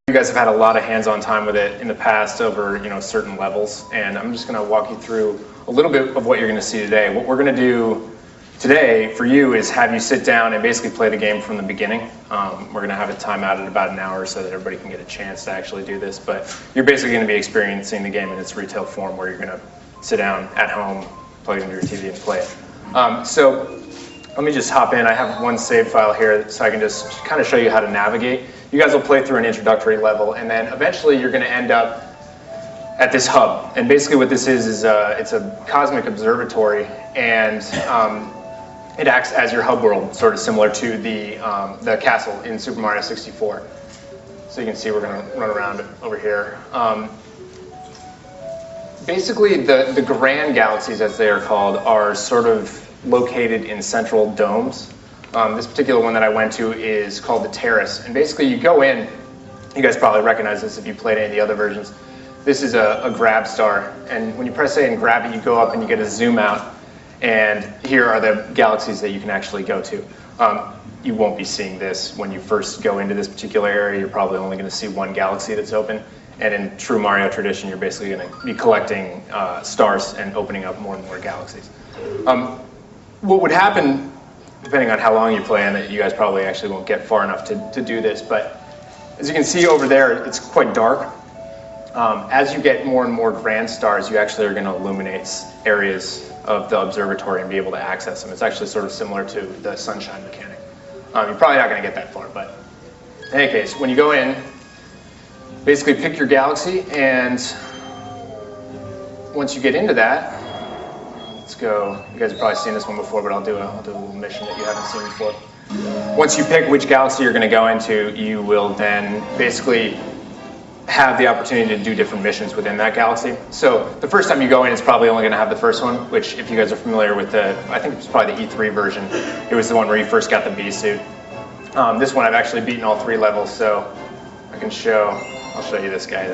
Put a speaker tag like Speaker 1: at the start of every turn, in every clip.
Speaker 1: You guys have had a lot of hands-on time with it in the past over certain levels, and I'm just going to walk you through a little bit of what you're going to see today. What we're going to do today for you is have you sit down and basically play the game from the beginning. We're going to have a timeout at about an hour so that everybody can get a chance to actually do this, but you're basically going to be experiencing the game in its retail form where you're going to sit down at home, plug it into your TV and play it. So let me just hop in. I have one save file here so I can just kind of show you how to navigate. You guys will play through an introductory level, and then eventually you're going to end up at this hub. And basically what this is it's a cosmic observatory, and it acts as your hub world, sort of similar to the castle in Super Mario 64. So you can see we're going to run around over here. Basically, the grand galaxies, as they are called, are sort of located in central domes. This particular one that I went to is called the Terrace, and basically you go in, you guys probably recognize this if you played any of the other versions. This is a grab star, and when you press A and grab it, you go up and you get a zoom out, and here are the galaxies that you can actually go to. You won't be seeing this when you first go into this particular area. You're probably only going to see one galaxy that's open, and in true Mario tradition, you're basically going to be collecting stars and opening up more and more galaxies. What would happen, depending on how long you play, and you guys probably actually won't get far enough to do this, but as you can see over there, it's quite dark. As you get more and more grand stars, you actually are going to illuminate areas of the observatory and be able to access them. It's actually sort of similar to the sunshine mechanic. You're probably not going to get that far, but in any case, when you go in, basically pick your galaxy, and once you get into that, let's go. You guys have probably seen this one before, but I'll do a little mission that you haven't seen before. Once you pick which galaxy you're going to go into, you will then basically have the opportunity to do different missions within that galaxy. So the first time you go in, it's probably only going to have the first one, which if you guys are familiar with I think it's probably the E3 version. It was the one where you first got the B suit. This one I've actually beaten all 3 levels, so I'll show you this guy.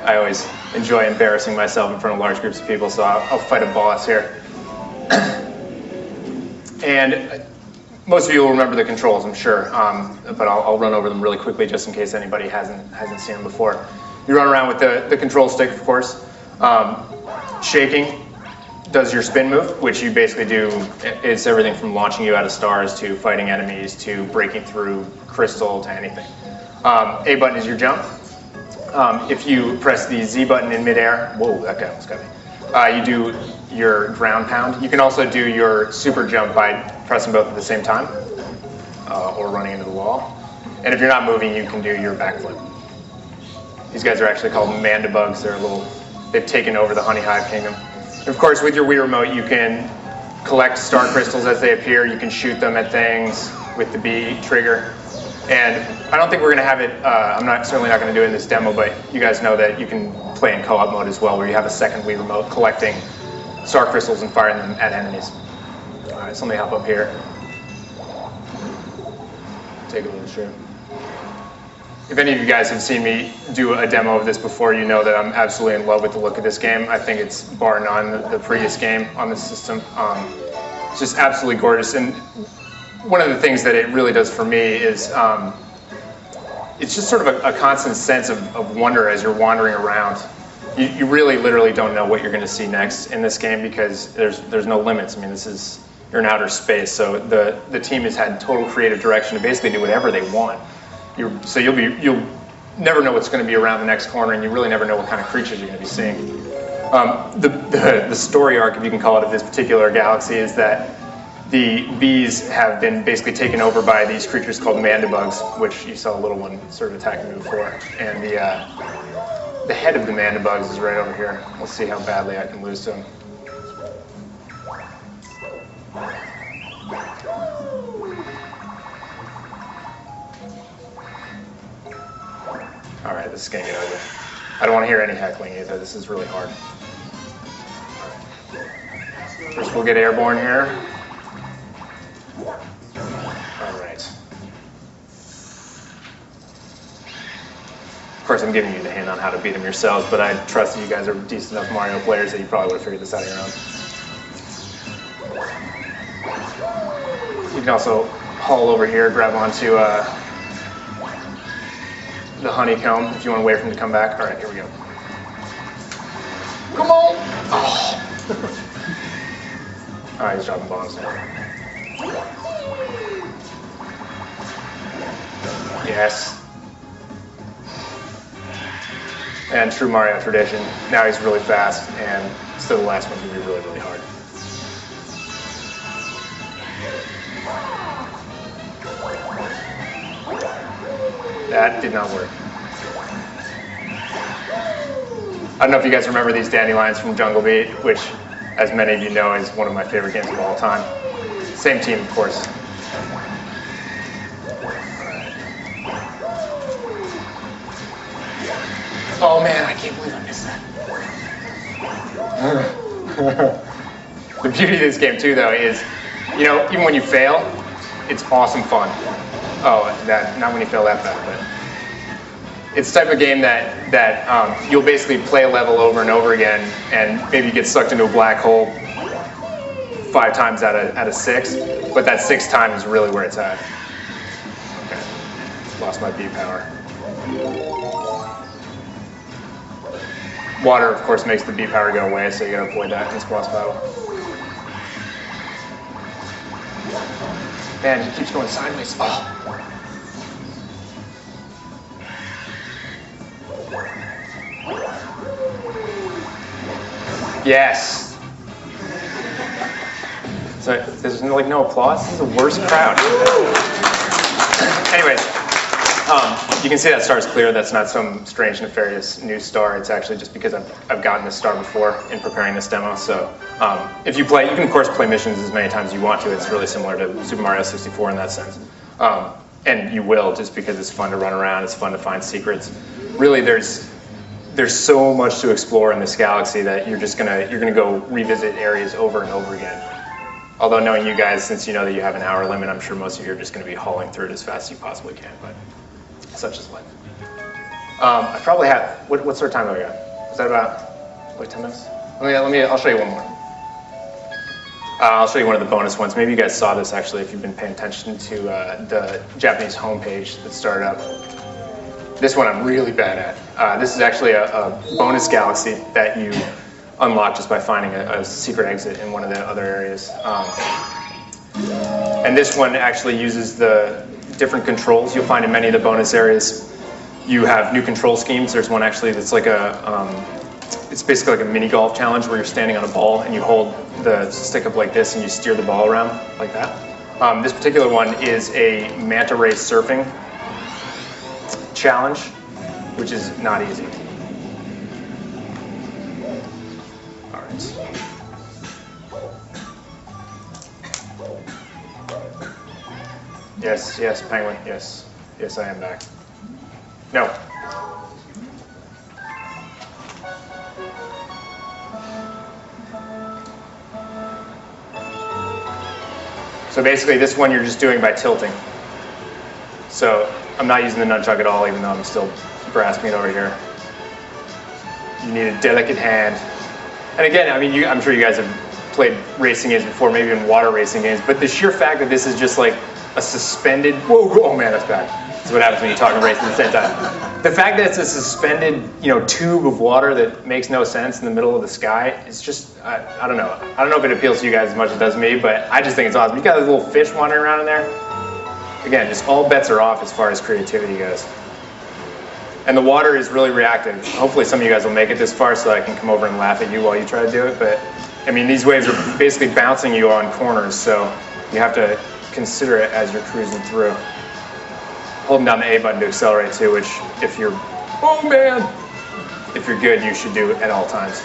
Speaker 1: I always enjoy embarrassing myself in front of large groups of people, so I'll fight a boss here. And most of you will remember the controls, I'm sure, but I'll run over them really quickly just in case anybody hasn't seen them before. You run around with the control stick, of course. Shaking does your spin move, which you basically do. It's everything from launching you out of stars to fighting enemies to breaking through crystal to anything. A button is your jump. If you press the Z button in midair, whoa, that guy almost got me. You do your ground pound. You can also do your super jump by pressing both at the same time, or running into the wall. And if you're not moving, you can do your backflip. These guys are actually called Mandibugs. They've taken over the Honey Hive Kingdom. And of course, with your Wii Remote, you can collect star crystals as they appear. You can shoot them at things with the B trigger. And I don't think we're going to have it, I'm certainly not going to do it in this demo, but you guys know that you can play in co-op mode as well, where you have a second Wii Remote collecting star crystals and firing them at enemies. All right, so let me hop up here. Take a little shot. If any of you guys have seen me do a demo of this before, you know that I'm absolutely in love with the look of this game. I think it's bar none the prettiest game on the system. It's just absolutely gorgeous. And one of the things that it really does for me is it's just sort of a constant sense of wonder as you're wandering around. You really literally don't know what you're going to see next in this game because there's no limits. I mean, you're in outer space, so the team has had total creative direction to basically do whatever they want. So you'll never know what's going to be around the next corner, and you really never know what kind of creatures you're going to be seeing. The story arc, if you can call it, of this particular galaxy is that the bees have been basically taken over by these creatures called Mandibugs, which you saw a little one sort of attacking me before. And the head of the Mandibugs is right over here. We'll see how badly I can lose to him. All right, this is going to get ugly. I don't want to hear any heckling either. This is really hard. First, we'll get airborne here. All right. Of course, I'm giving you the hint on how to beat them yourselves, but I trust that you guys are decent enough Mario players that you probably would have figured this out on your own. You can also haul over here, grab onto the honeycomb if you want to wait for him to come back. All right, here we go. Come on! Oh. All right, he's dropping bombs now. Yes. And true Mario tradition. Now he's really fast, and still the last one's gonna be really, really hard. That did not work. I don't know if you guys remember these dandelions from Jungle Beat, which, as many of you know, is one of my favorite games of all time. Same team, of course. Oh man, I can't believe I missed that. The beauty of this game too, though, is, you know, even when you fail, it's awesome fun. Oh, not when you fail that bad, but it's the type of game that you'll basically play a level over and over again, and maybe you get sucked into a black hole 5 times out of 6, but that 6th time is really where it's at. Okay, lost my B power. Water, of course, makes the B power go away, so you gotta avoid that in this boss battle. Man, he keeps going sideways. Oh. Yes. So there's like no applause. This is the worst crowd. Anyways, you can see that star is clear. That's not some strange, nefarious new star. It's actually just because I've gotten this star before in preparing this demo. So if you play, you can of course play missions as many times as you want to. It's really similar to Super Mario 64 in that sense. And you will, just because it's fun to run around. It's fun to find secrets. Really, there's so much to explore in this galaxy that you're gonna go revisit areas over and over again. Although knowing you guys, since you know that you have an hour limit, I'm sure most of you are just gonna be hauling through it as fast as you possibly can, but such is life. I probably have, what sort of time have I got? Is that about, like 10 minutes? I'll show you one more. I'll show you one of the bonus ones. Maybe you guys saw this actually if you've been paying attention to the Japanese homepage that started up. This one I'm really bad at. This is actually a bonus galaxy that you unlock just by finding a secret exit in one of the other areas. And this one actually uses the different controls you'll find in many of the bonus areas. You have new control schemes. There's one actually that's like it's basically like a mini golf challenge where you're standing on a ball and you hold the stick up like this and you steer the ball around like that. This particular one is a manta ray surfing challenge, which is not easy. All right. Yes, penguin, yes. Yes, I am back. No. So basically this one you're just doing by tilting. So I'm not using the nunchuck at all, even though I'm still grasping it over here. You need a delicate hand. And again, I mean, I'm sure you guys have played racing games before, maybe even water racing games, but the sheer fact that this is just like a suspended, whoa, oh man, that's bad. That's what happens when you talk and race at the same time. The fact that it's a suspended, tube of water that makes no sense in the middle of the sky, it's just, I don't know. I don't know if it appeals to you guys as much as it does me, but I just think it's awesome. You got this little fish wandering around in there. Again, just all bets are off as far as creativity goes. And the water is really reactive. Hopefully some of you guys will make it this far so I can come over and laugh at you while you try to do it. But I mean, these waves are basically bouncing you on corners, so you have to consider it as you're cruising through. Holding down the A button to accelerate too, which if you're, oh man, if you're good, you should do at all times.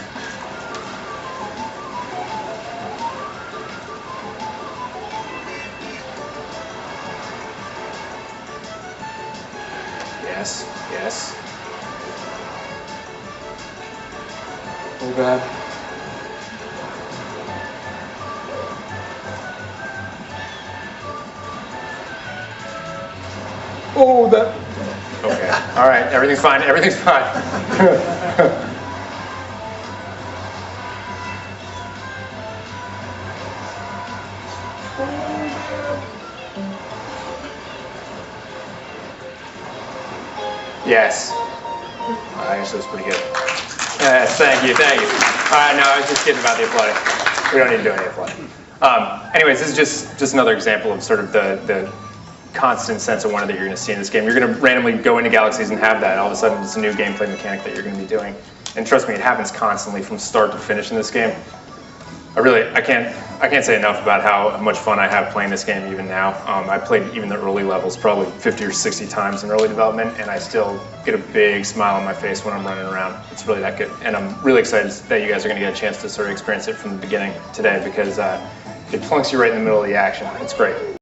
Speaker 1: Yes. Oh God. Oh, that. Okay. All right. Everything's fine. Everything's fine. Yes. Actually, it's pretty good. Thank you, thank you. No, I was just kidding about the applauding. We don't need to do any applauding. Anyways, this is just another example of sort of the constant sense of wonder that you're going to see in this game. You're going to randomly go into galaxies and have that. All of a sudden, it's a new gameplay mechanic that you're going to be doing. And trust me, it happens constantly from start to finish in this game. I can't say enough about how much fun I have playing this game even now. I played even the early levels probably 50 or 60 times in early development, and I still get a big smile on my face when I'm running around. It's really that good. And I'm really excited that you guys are going to get a chance to sort of experience it from the beginning today, because it plunks you right in the middle of the action. It's great.